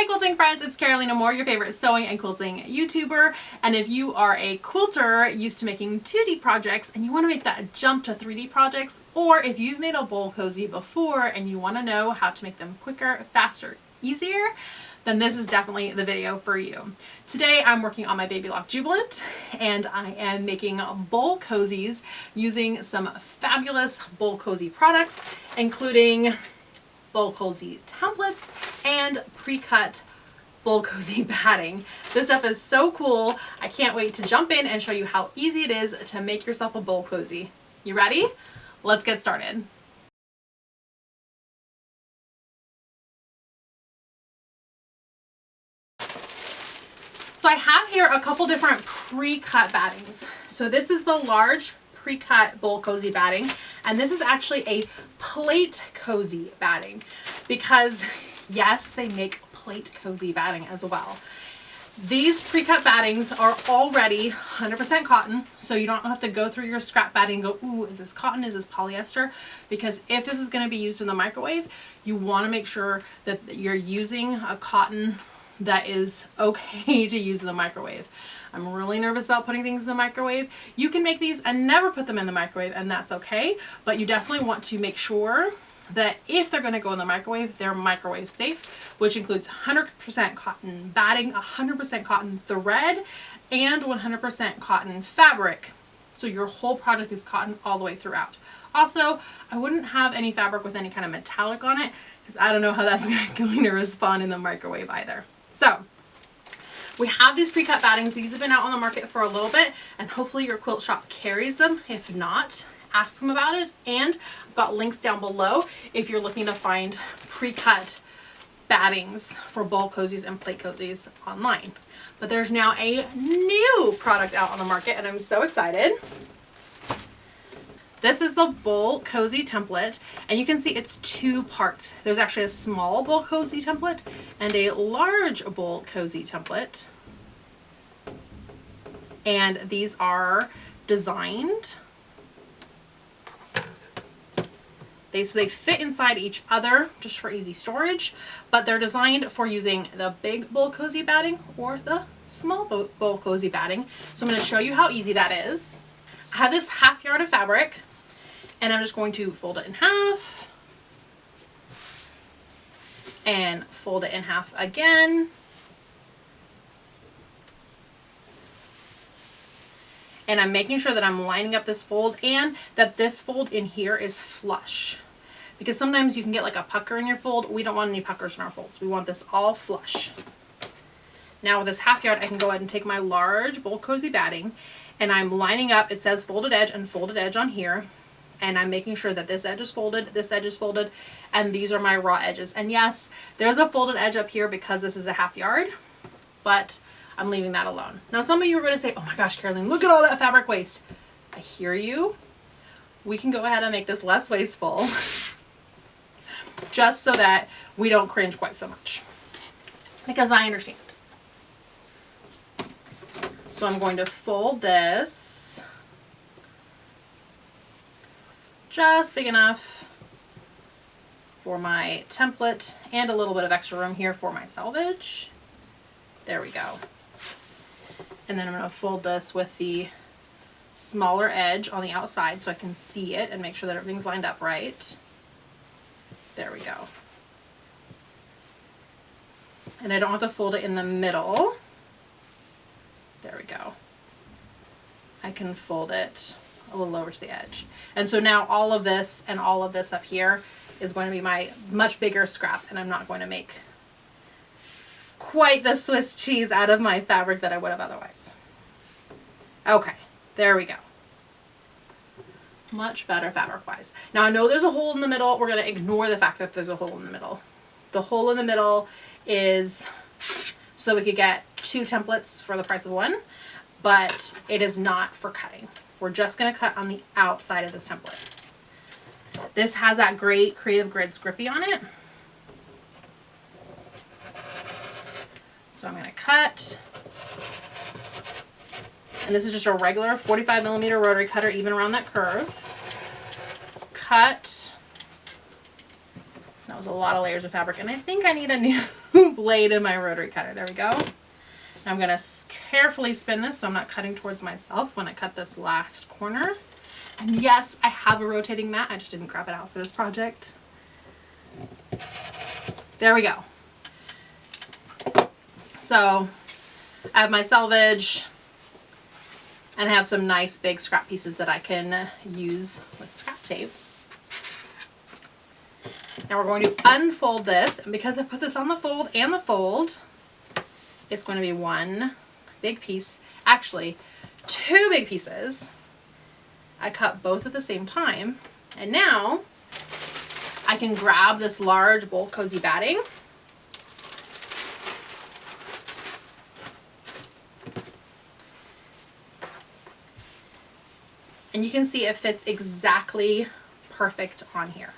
quilting friends, it's Carolina Moore, your favorite sewing and quilting YouTuber. And if you are a quilter used to making 2D projects and you want to make that jump to 3D projects, or if you've made a bowl cozy before and you want to know how to make them quicker, faster, easier, then this is definitely the video for you. Today I'm working on my Baby Lock Jubilant and I am making bowl cozies using some fabulous bowl cozy products, including bowl cozy templates and pre-cut bowl cozy batting. This stuff is so cool. I can't wait to jump in and show you how easy it is to make yourself a bowl cozy. You ready? Let's get started. So I have here a couple different pre-cut battings. So this is the large pre-cut bowl cozy batting, and this is actually a plate cozy batting because yes, they make plate cozy batting as well. These pre-cut battings are already 100% cotton, so you don't have to go through your scrap batting and go, ooh, is this cotton, is this polyester? Because if this is going to be used in the microwave, you want to make sure that you're using a cotton that is okay to use in the microwave. I'm really nervous about putting things in the microwave. You can make these and never put them in the microwave, and that's okay, but you definitely want to make sure that if they're going to go in the microwave, they're microwave safe, which includes 100% cotton batting, 100% cotton thread, and 100% cotton fabric. So your whole project is cotton all the way throughout. Also, I wouldn't have any fabric with any kind of metallic on it because I don't know how that's going to respond in the microwave either. So we have these pre-cut battings. These have been out on the market for a little bit, and hopefully your quilt shop carries them. If not, ask them about it. And I've got links down below if you're looking to find pre-cut battings for bowl cozies and plate cozies online. But there's now a new product out on the market, and I'm so excited. This is the bowl cozy template, and you can see it's two parts. There's actually a small bowl cozy template and a large bowl cozy template. And these are designed, so they fit inside each other just for easy storage, but they're designed for using the big bowl cozy batting or the small bowl cozy batting. So I'm going to show you how easy that is. I have this half yard of fabric, and I'm just going to fold it in half and fold it in half again. And I'm making sure that I'm lining up this fold and that this fold in here is flush. Because sometimes you can get like a pucker in your fold. We don't want any puckers in our folds. We want this all flush. Now with this half yard, I can go ahead and take my large bowl cozy batting, and I'm lining up, it says folded edge and folded edge on here. And I'm making sure that this edge is folded, this edge is folded, and these are my raw edges. And yes, there's a folded edge up here because this is a half yard, but I'm leaving that alone. Now some of you are going to say, oh my gosh, Caroline, look at all that fabric waste. I hear you. We can go ahead and make this less wasteful just so that we don't cringe quite so much, because I understand. So I'm going to fold this just big enough for my template and a little bit of extra room here for my selvage. There we go. And then I'm going to fold this with the smaller edge on the outside so I can see it and make sure that everything's lined up right. There we go. And I don't have to fold it in the middle. There we go. I can fold it a little over to the edge. And so now all of this and all of this up here is going to be my much bigger scrap, and I'm not going to make quite the Swiss cheese out of my fabric that I would have otherwise. Okay, there we go. Much better fabric-wise. Now I know there's a hole in the middle. We're going to ignore the fact that there's a hole in the middle. The hole in the middle is so that we could get two templates for the price of one, but it is not for cutting. We're just going to cut on the outside of this template. This has that great Creative Grids grippy on it. So I'm going to cut. And this is just a regular 45mm rotary cutter, even around that curve. Cut. That was a lot of layers of fabric, and I think I need a new blade in my rotary cutter. There we go. I'm going to carefully spin this so I'm not cutting towards myself when I cut this last corner. And yes, I have a rotating mat. I just didn't grab it out for this project. There we go. So I have my selvage and I have some nice big scrap pieces that I can use with scrap tape. Now we're going to unfold this, and because I put this on the fold and the fold, it's going to be one big piece, actually 2 big pieces. I cut both at the same time, and now I can grab this large bulk cozy batting and you can see it fits exactly perfect on here.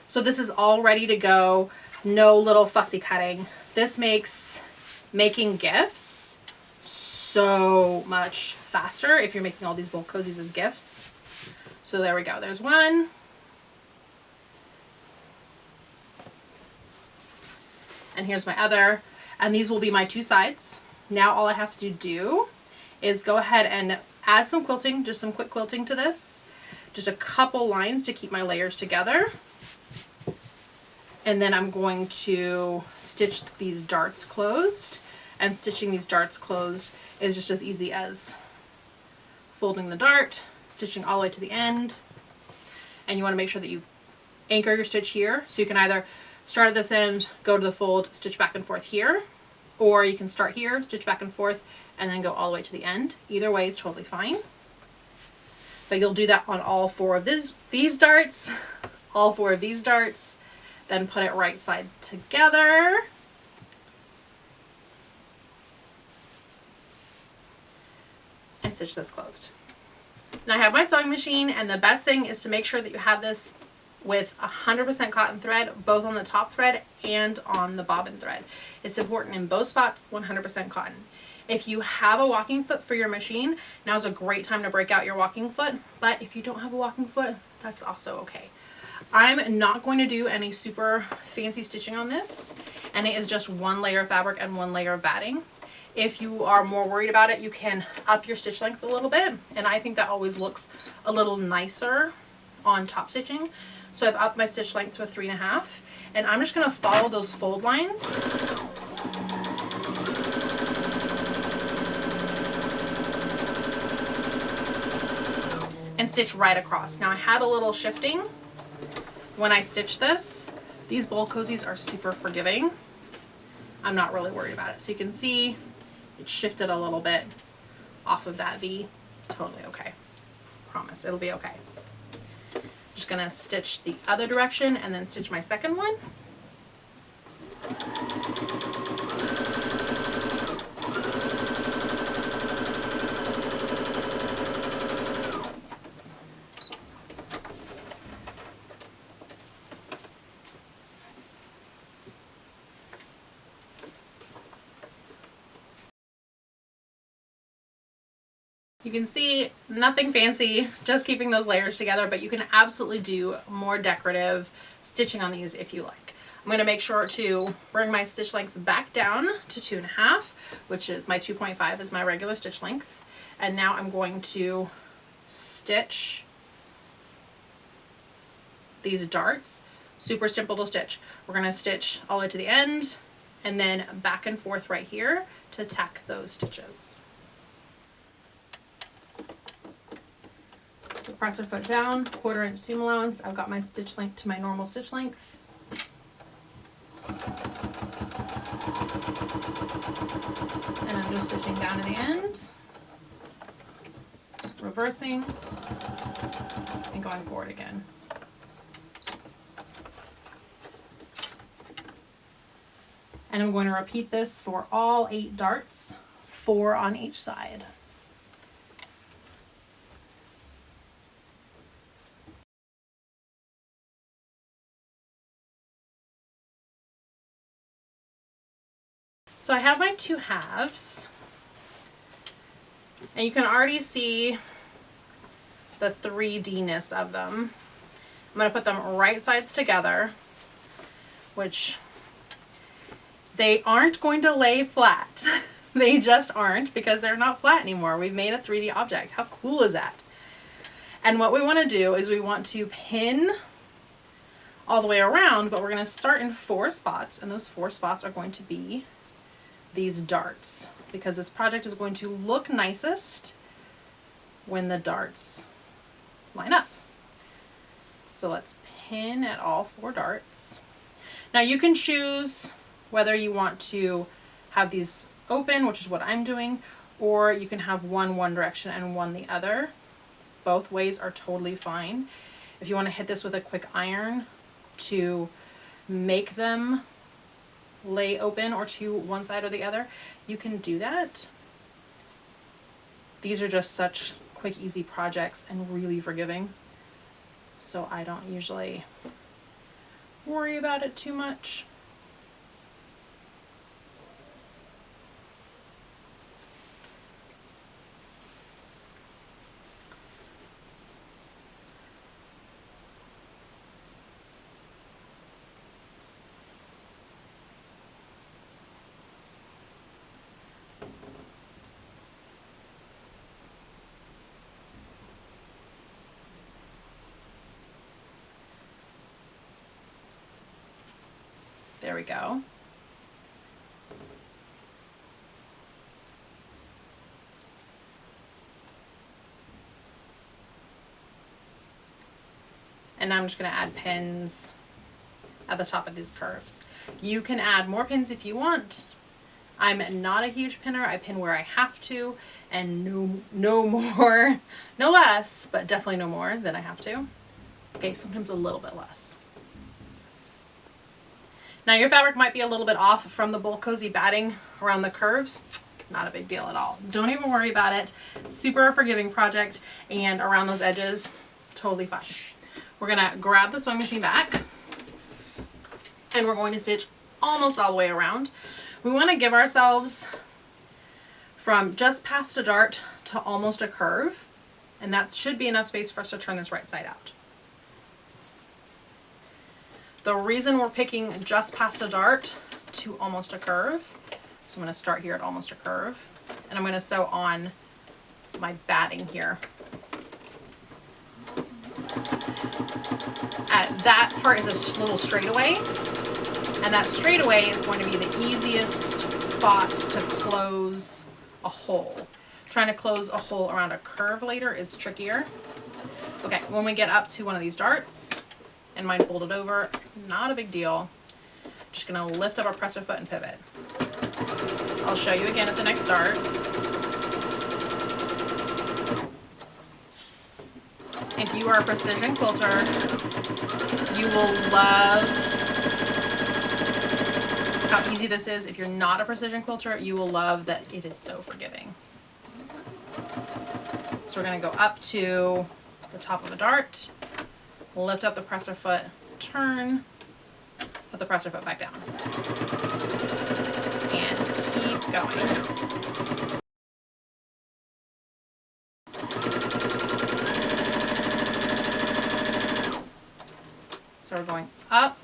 So this is all ready to go, no little fussy cutting. This makes making gifts so much faster if you're making all these bulk cozies as gifts. So there we go, there's one. And here's my other, and these will be my 2 sides. Now all I have to do is go ahead and add some quilting, just some quick quilting to this. Just a couple lines to keep my layers together. And then I'm going to stitch these darts closed. And stitching these darts closed is just as easy as folding the dart, stitching all the way to the end. And you want to make sure that you anchor your stitch here. So you can either start at this end, go to the fold, stitch back and forth here. Or you can start here, stitch back and forth, and then go all the way to the end. Either way is totally fine. But you'll do that on all 4 of these darts, all 4 of these darts. Then put it right side together. And stitch this closed. Now I have my sewing machine, and the best thing is to make sure that you have this with 100% cotton thread, both on the top thread and on the bobbin thread. It's important in both spots, 100% cotton. If you have a walking foot for your machine, now's a great time to break out your walking foot. But if you don't have a walking foot, that's also okay. I'm not going to do any super fancy stitching on this, and it is just 1 layer of fabric and 1 layer of batting. If you are more worried about it, you can up your stitch length a little bit, and I think that always looks a little nicer on top stitching. So I've upped my stitch length to a 3.5, and I'm just going to follow those fold lines and stitch right across. Now I had a little shifting when I stitched this. These bulk cozies are super forgiving. I'm not really worried about it. So you can see it shifted a little bit off of that V. Totally okay. Promise, it'll be okay. Just gonna stitch the other direction and then stitch my second one. You can see nothing fancy, just keeping those layers together, but you can absolutely do more decorative stitching on these if you like. I'm going to make sure to bring my stitch length back down to 2.5, which is my 2.5 is my regular stitch length. And now I'm going to stitch these darts. Super simple to stitch. We're going to stitch all the way to the end and then back and forth right here to tack those stitches. So press our foot down, 1/4 inch seam allowance. I've got my stitch length to my normal stitch length. And I'm just stitching down to the end, reversing, and going forward again. And I'm going to repeat this for all 8 darts, 4 on each side. So I have my 2 halves, and you can already see the 3D-ness of them. I'm going to put them right sides together, which they aren't going to lay flat. They just aren't, because they're not flat anymore. We've made a 3D object. How cool is that? And what we want to do is we want to pin all the way around, but we're going to start in 4 spots, and those 4 spots are going to be these darts, because this project is going to look nicest when the darts line up. So let's pin at all 4 darts. Now you can choose whether you want to have these open, which is what I'm doing, or you can have one direction and one the other. Both ways are totally fine. If you want to hit this with a quick iron to make them lay open or to one side or the other, you can do that. These are just such quick, easy projects and really forgiving, so I don't usually worry about it too much. There we go. And now I'm just going to add pins at the top of these curves. You can add more pins if you want. I'm not a huge pinner. I pin where I have to, and no more, no less, but definitely no more than I have to. Okay, sometimes a little bit less. Now your fabric might be a little bit off from the bowl cozy batting around the curves. Not a big deal at all. Don't even worry about it. Super forgiving project, and around those edges, totally fine. We're gonna grab the sewing machine back, and we're going to stitch almost all the way around. We want to give ourselves from just past a dart to almost a curve, and that should be enough space for us to turn this right side out. The reason we're picking just past a dart to almost a curve, so I'm going to start here at almost a curve, and I'm going to sew on my batting here. That part is a little straightaway, and that straightaway is going to be the easiest spot to close a hole. Trying to close a hole around a curve later is trickier. Okay, when we get up to one of these darts, and mine folded over, not a big deal. Just gonna lift up our presser foot and pivot. I'll show you again at the next dart. If you are a precision quilter, you will love how easy this is. If you're not a precision quilter, you will love that it is so forgiving. So we're gonna go up to the top of a dart, lift up the presser foot, turn, put the presser foot back down, and keep going. So we're going up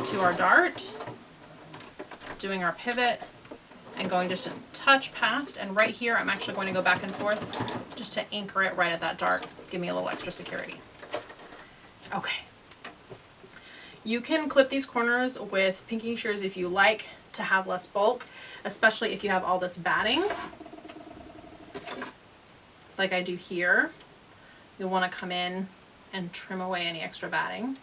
to our dart, doing our pivot, and going just a touch past, and right here I'm actually going to go back and forth just to anchor it right at that dart, give me a little extra security. Okay. You can clip these corners with pinking shears if you like to have less bulk, especially if you have all this batting like I do here. You'll want to come in and trim away any extra batting.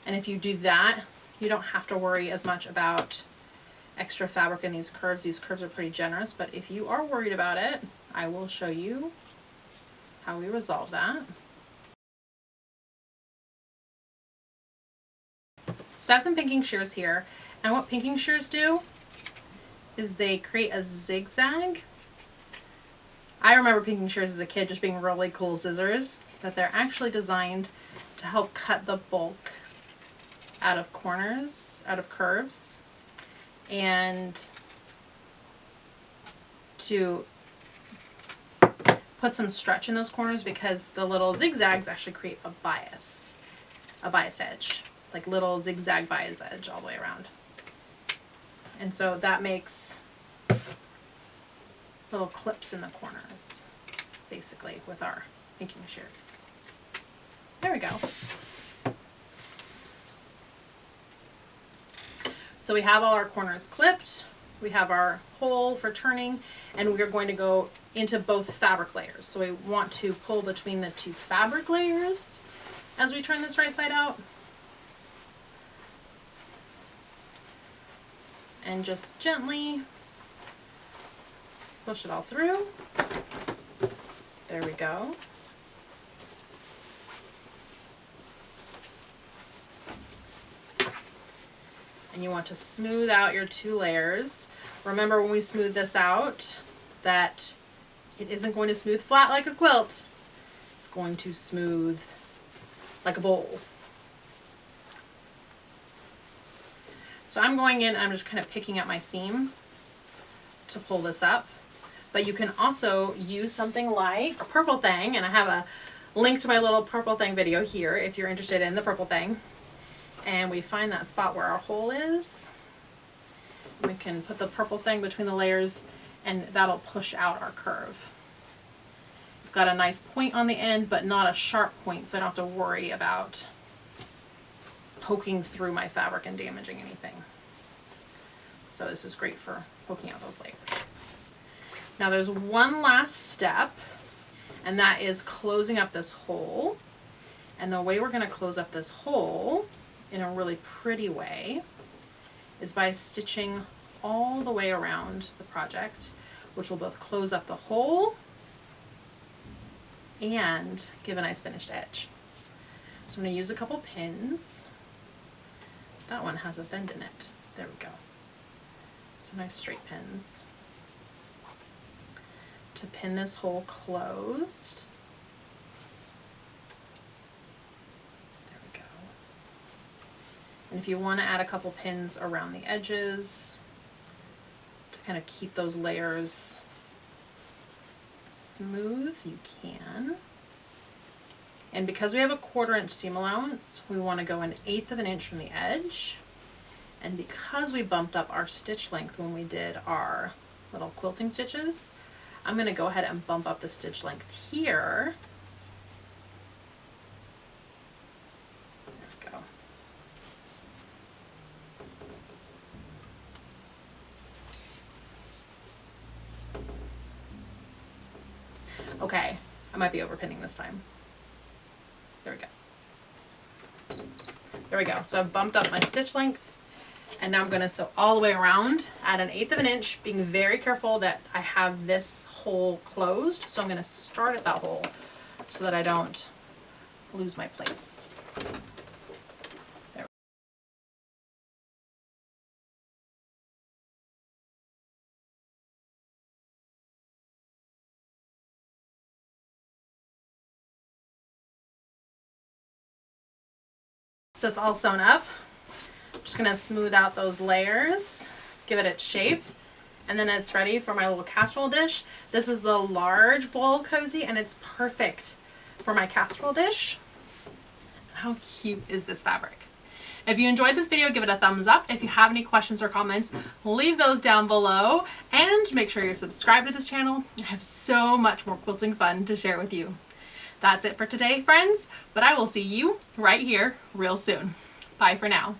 And if you do that, you don't have to worry as much about extra fabric in these curves. These curves are pretty generous, but if you are worried about it, I will show you how we resolve that. So I have some pinking shears here, and what pinking shears do is they create a zigzag. I remember pinking shears as a kid just being really cool scissors, but they're actually designed to help cut the bulk out of corners, out of curves, and to put some stretch in those corners because the little zigzags actually create a bias edge, like little zigzag bias edge all the way around. And so that makes little clips in the corners, basically, with our inking shears. There we go. So we have all our corners clipped, we have our hole for turning, and we are going to go into both fabric layers. So we want to pull between the two fabric layers as we turn this right side out. And just gently push it all through. There we go. And you want to smooth out your two layers. Remember when we smooth this out that it isn't going to smooth flat like a quilt. It's going to smooth like a bowl. So I'm going in and I'm just kind of picking up my seam to pull this up. But you can also use something like a Purple Thing, and I have a link to my little Purple Thing video here if you're interested in the Purple Thing. And we find that spot where our hole is. We can put the Purple Thing between the layers and that'll push out our curve. It's got a nice point on the end, but not a sharp point, so I don't have to worry about poking through my fabric and damaging anything. So this is great for poking out those layers. Now there's one last step, and that is closing up this hole. And the way we're going to close up this hole in a really pretty way is by stitching all the way around the project, which will both close up the hole and give a nice finished edge. So I'm going to use a couple pins. That one has a bend in it. There we go. So nice straight pins to pin this hole closed. There we go. And if you want to add a couple pins around the edges to kind of keep those layers smooth, you can. And because we have a 1/4 inch seam allowance, we want to go 1/8 of an inch from the edge. And because we bumped up our stitch length when we did our little quilting stitches, I'm going to go ahead and bump up the stitch length here. There we go. Okay, I might be overpinning this time. There we go. There we go. So I've bumped up my stitch length, and now I'm going to sew all the way around at 1/8 of an inch, being very careful that I have this hole closed. So I'm going to start at that hole so that I don't lose my place. There. So it's all sewn up. I'm just going to smooth out those layers, give it its shape, and then it's ready for my little casserole dish. This is the large bowl cozy, and it's perfect for my casserole dish. How cute is this fabric? If you enjoyed this video, give it a thumbs up. If you have any questions or comments, leave those down below, and make sure you're subscribed to this channel. I have so much more quilting fun to share with you. That's it for today, friends, but I will see you right here real soon. Bye for now.